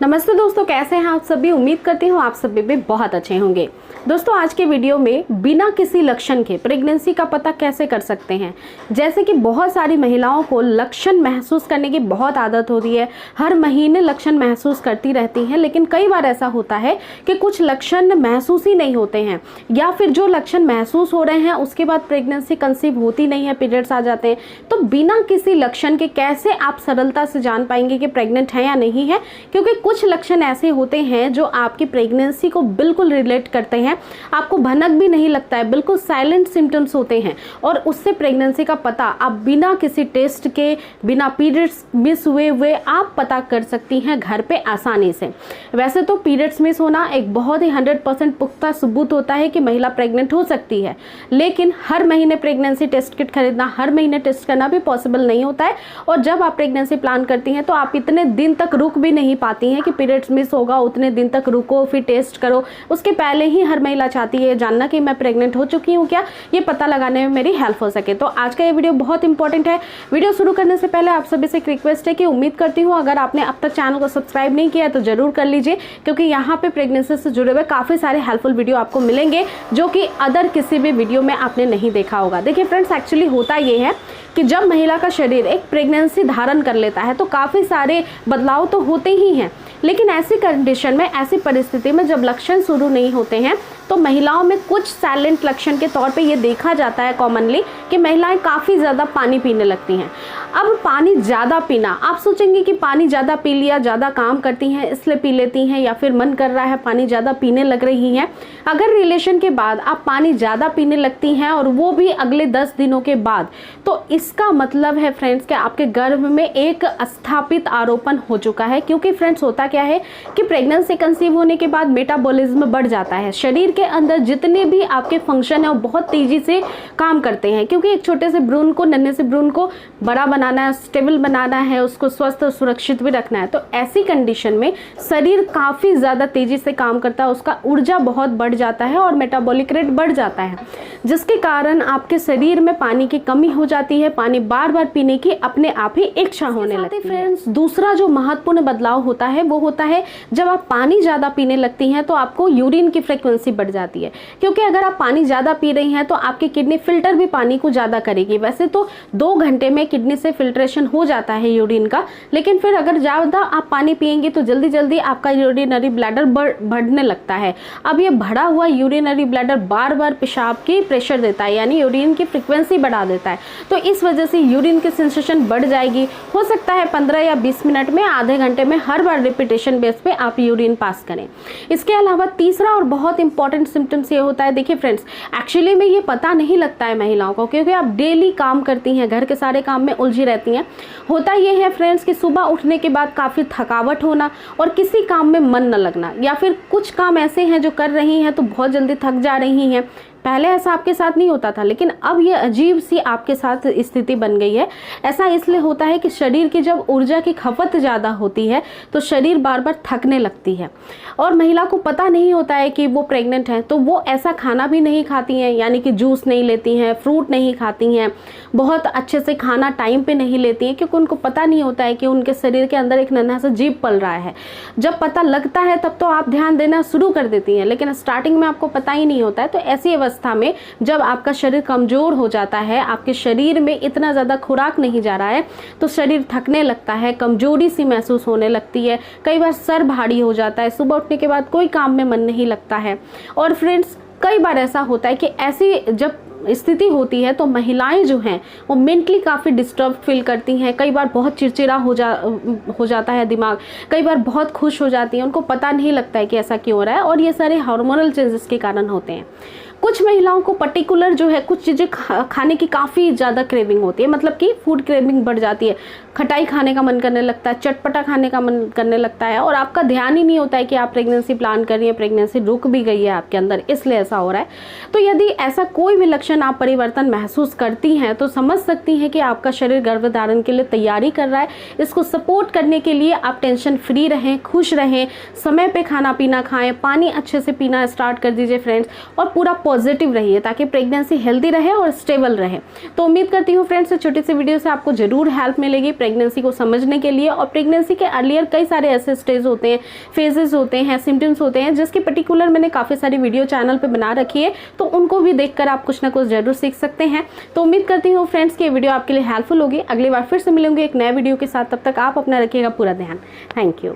नमस्ते दोस्तों, कैसे हैं आप सभी। उम्मीद करती हूँ आप सभी भी बहुत अच्छे होंगे। दोस्तों, आज के वीडियो में बिना किसी लक्षण के प्रेगनेंसी का पता कैसे कर सकते हैं। जैसे कि बहुत सारी महिलाओं को लक्षण महसूस करने की बहुत आदत होती है, हर महीने लक्षण महसूस करती रहती हैं, लेकिन कई बार ऐसा होता है कि कुछ लक्षण महसूस ही नहीं होते हैं, या फिर जो लक्षण महसूस हो रहे हैं उसके बाद प्रेगनेंसी कंसीव होती नहीं है, पीरियड्स आ जाते हैं। तो बिना किसी लक्षण के कैसे आप सरलता से जान पाएंगे कि प्रेग्नेंट है या नहीं है, क्योंकि कुछ लक्षण ऐसे होते हैं जो आपकी प्रेगनेंसी को बिल्कुल रिलेट करते हैं, आपको भनक भी नहीं लगता है, बिल्कुल साइलेंट सिम्टम्स होते हैं, और उससे प्रेगनेंसी का पता आप बिना किसी टेस्ट के, बिना पीरियड्स मिस हुए आप पता कर सकती हैं घर पे आसानी से। वैसे तो पीरियड्स मिस होना एक बहुत ही 100% पुख्ता सबूत होता है कि महिला प्रेग्नेंट हो सकती है, लेकिन हर महीने प्रेगनेंसी टेस्ट किट खरीदना, हर महीने टेस्ट करना भी पॉसिबल नहीं होता है। और जब आप प्रेगनेंसी प्लान करती हैं तो आप इतने दिन तक रुक भी नहीं पाती हैं कि पीरियड्स मिस होगा, उतने दिन तक रुको फिर टेस्ट करो। उसके पहले ही हर महिला चाहती है जानना कि मैं प्रेग्नेंट हो चुकी हूँ क्या, ये पता लगाने में मेरी हेल्प हो सके। तो आज का ये वीडियो बहुत इंपॉर्टेंट है। वीडियो शुरू करने से पहले आप सभी से एक रिक्वेस्ट है कि उम्मीद करती हूँ अगर आपने अब तक चैनल को सब्सक्राइब नहीं किया है तो जरूर कर लीजिए, क्योंकि यहाँ पे प्रेगनेंसी से जुड़े हुए काफी सारे हेल्पफुल वीडियो आपको मिलेंगे जो कि अदर किसी भी वीडियो में आपने नहीं देखा होगा। देखिए फ्रेंड्स, एक्चुअली होता ये है कि जब महिला का शरीर एक प्रेगनेंसी धारण कर लेता है तो काफ़ी सारे बदलाव तो होते ही हैं, लेकिन ऐसी कंडीशन में, ऐसी परिस्थिति में जब लक्षण शुरू नहीं होते हैं तो महिलाओं में कुछ साइलेंट लक्षण के तौर पे ये देखा जाता है कॉमनली कि महिलाएं काफ़ी ज़्यादा पानी पीने लगती हैं। अब पानी ज़्यादा पीना, आप सोचेंगे कि पानी ज़्यादा पी लिया, ज़्यादा काम करती हैं इसलिए पी लेती हैं, या फिर मन कर रहा है पानी ज़्यादा पीने लग रही हैं। अगर रिलेशन के बाद आप पानी ज़्यादा पीने लगती हैं और वो भी अगले 10 दिनों के बाद, तो इसका मतलब है फ्रेंड्स कि आपके गर्भ में एक स्थापित आरोपण हो चुका है। क्योंकि फ्रेंड्स होता क्या है कि प्रेगनेंसी कंसीव होने के बाद मेटाबॉलिज्म बढ़ जाता है, शरीर के अंदर जितने भी आपके फंक्शन है वो बहुत तेजी से काम करते हैं, क्योंकि एक छोटे से भ्रूण को, नन्हे से भ्रूण को बड़ा बनाना है, स्टेबल बनाना है, उसको स्वस्थ और सुरक्षित भी रखना है। तो ऐसी कंडीशन में शरीर काफ़ी ज़्यादा तेजी से काम करता है, उसका ऊर्जा बहुत बढ़ जाता है और मेटाबॉलिक रेट बढ़ जाता है, जिसके कारण आपके शरीर में पानी की कमी हो जाती है, पानी बार बार पीने की अपने आप ही इच्छा होने लगती है। फ्रेंड्स, दूसरा जो महत्वपूर्ण बदलाव होता है वो होता है जब आप पानी ज़्यादा पीने लगती हैं तो आपको यूरिन की फ्रिक्वेंसी बढ़ जाती है, क्योंकि अगर आप पानी ज़्यादा पी रही हैं तो आपकी किडनी फिल्टर भी पानी को ज़्यादा करेगी। वैसे तो 2 घंटे में किडनी से फिल्ट्रेशन हो जाता है यूरिन का, लेकिन फिर अगर ज़्यादा आप पानी पिएंगे तो जल्दी जल्दी आपका यूरिनरी ब्लैडर बढ़ने लगता है। अब ये बढ़ा हुआ यूरिनरी ब्लैडर बार बार पेशाब की प्रेशर देता है, यानी यूरिन की फ्रिक्वेंसी बढ़ा देता है। तो इस वजह से यूरिन की सेंसेशन बढ़ जाएगी। हो सकता है 15 या 20 मिनट में, आधे घंटे में हर बार रिपीटेशन बेस पे आप यूरिन पास करें। इसके अलावा तीसरा और बहुत इंपॉर्टेंट सिम्टम्स ये होता है, देखिए फ्रेंड्स, एक्चुअली में ये पता नहीं लगता है महिलाओं को, क्योंकि आप डेली काम करती हैं, घर के सारे काम में उलझी रहती हैं। होता ये है फ्रेंड्स कि सुबह उठने के बाद काफ़ी थकावट होना और किसी काम में मन न लगना, या फिर कुछ काम ऐसे हैं जो कर रही हैं तो बहुत जल्दी थक जा रही हैं। पहले ऐसा आपके साथ नहीं होता था, लेकिन अब ये अजीब सी आपके साथ स्थिति बन गई है। ऐसा इसलिए होता है कि शरीर की जब ऊर्जा की खपत ज़्यादा होती है तो शरीर बार बार थकने लगती है, और महिला को पता नहीं होता है कि वो प्रेग्नेंट है, तो वो ऐसा खाना भी नहीं खाती हैं, यानी कि जूस नहीं लेती हैं, फ्रूट नहीं खाती हैं, बहुत अच्छे से खाना टाइम पे नहीं लेती हैं, क्योंकि उनको पता नहीं होता है कि उनके शरीर के अंदर एक नन्हा सा जीव पल रहा है। जब पता लगता है तब तो आप ध्यान देना शुरू कर देती हैं, लेकिन स्टार्टिंग में आपको पता ही नहीं होता है। तो ऐसी अवस्था में जब आपका शरीर कमजोर हो जाता है, आपके शरीर में इतना ज़्यादा खुराक नहीं जा रहा है, तो शरीर थकने लगता है, कमजोरी सी महसूस होने लगती है, कई बार सर भारी हो जाता है, सुबह उठने के बाद कोई काम में मन नहीं लगता है। और फ्रेंड्स, कई बार ऐसा होता है कि ऐसी जब स्थिति होती है तो महिलाएं जो हैं वो मेंटली काफ़ी डिस्टर्ब फील करती हैं, कई बार बहुत चिड़चिड़ा हो जाता है दिमाग, कई बार बहुत खुश हो जाती हैं, उनको पता नहीं लगता है कि ऐसा क्यों हो रहा है, और ये सारे हार्मोनल चेंजेस के कारण होते हैं। कुछ महिलाओं को पर्टिकुलर जो है कुछ चीज़ें खाने की काफ़ी ज़्यादा क्रेविंग होती है, मतलब कि फूड क्रेविंग बढ़ जाती है, खटाई खाने का मन करने लगता है, चटपटा खाने का मन करने लगता है, और आपका ध्यान ही नहीं होता है कि आप प्रेगनेंसी प्लान कर रही हैं, प्रेगनेंसी रुक भी गई है आपके अंदर, इसलिए ऐसा हो रहा है। तो यदि ऐसा कोई भी लक्षण आप परिवर्तन महसूस करती हैं तो समझ सकती हैं कि आपका शरीर गर्भधारण के लिए तैयारी कर रहा है। इसको सपोर्ट करने के लिए आप टेंशन फ्री रहें, खुश रहें, समय पे खाना पीना खाएं, पानी अच्छे से पीना स्टार्ट कर दीजिए फ्रेंड्स, और पूरा पॉजिटिव रहिए ताकि प्रेगनेंसी हेल्दी रहे और स्टेबल रहे। तो उम्मीद करती हूँ फ्रेंड्स छोटी सी वीडियो से आपको जरूर हेल्प मिलेगी। प्रेगनेंसी को समझने के लिए। और प्रेगनेंसी के अर्लियर कई सारे ऐसे स्टेज होते हैं, फेजेस होते हैं, सिम्टम्स होते हैं, जिसके पर्टिकुलर मैंने काफ़ी सारी वीडियो चैनल पे बना रखी है, तो उनको भी देखकर आप कुछ ना कुछ जरूर सीख सकते हैं। तो उम्मीद करती हूँ फ्रेंड्स कि ये वीडियो आपके लिए हेल्पफुल होगी। अगली बार फिर से मिलेंगे एक नए वीडियो के साथ, तब तक आप अपना रखिएगा पूरा ध्यान। Thank you.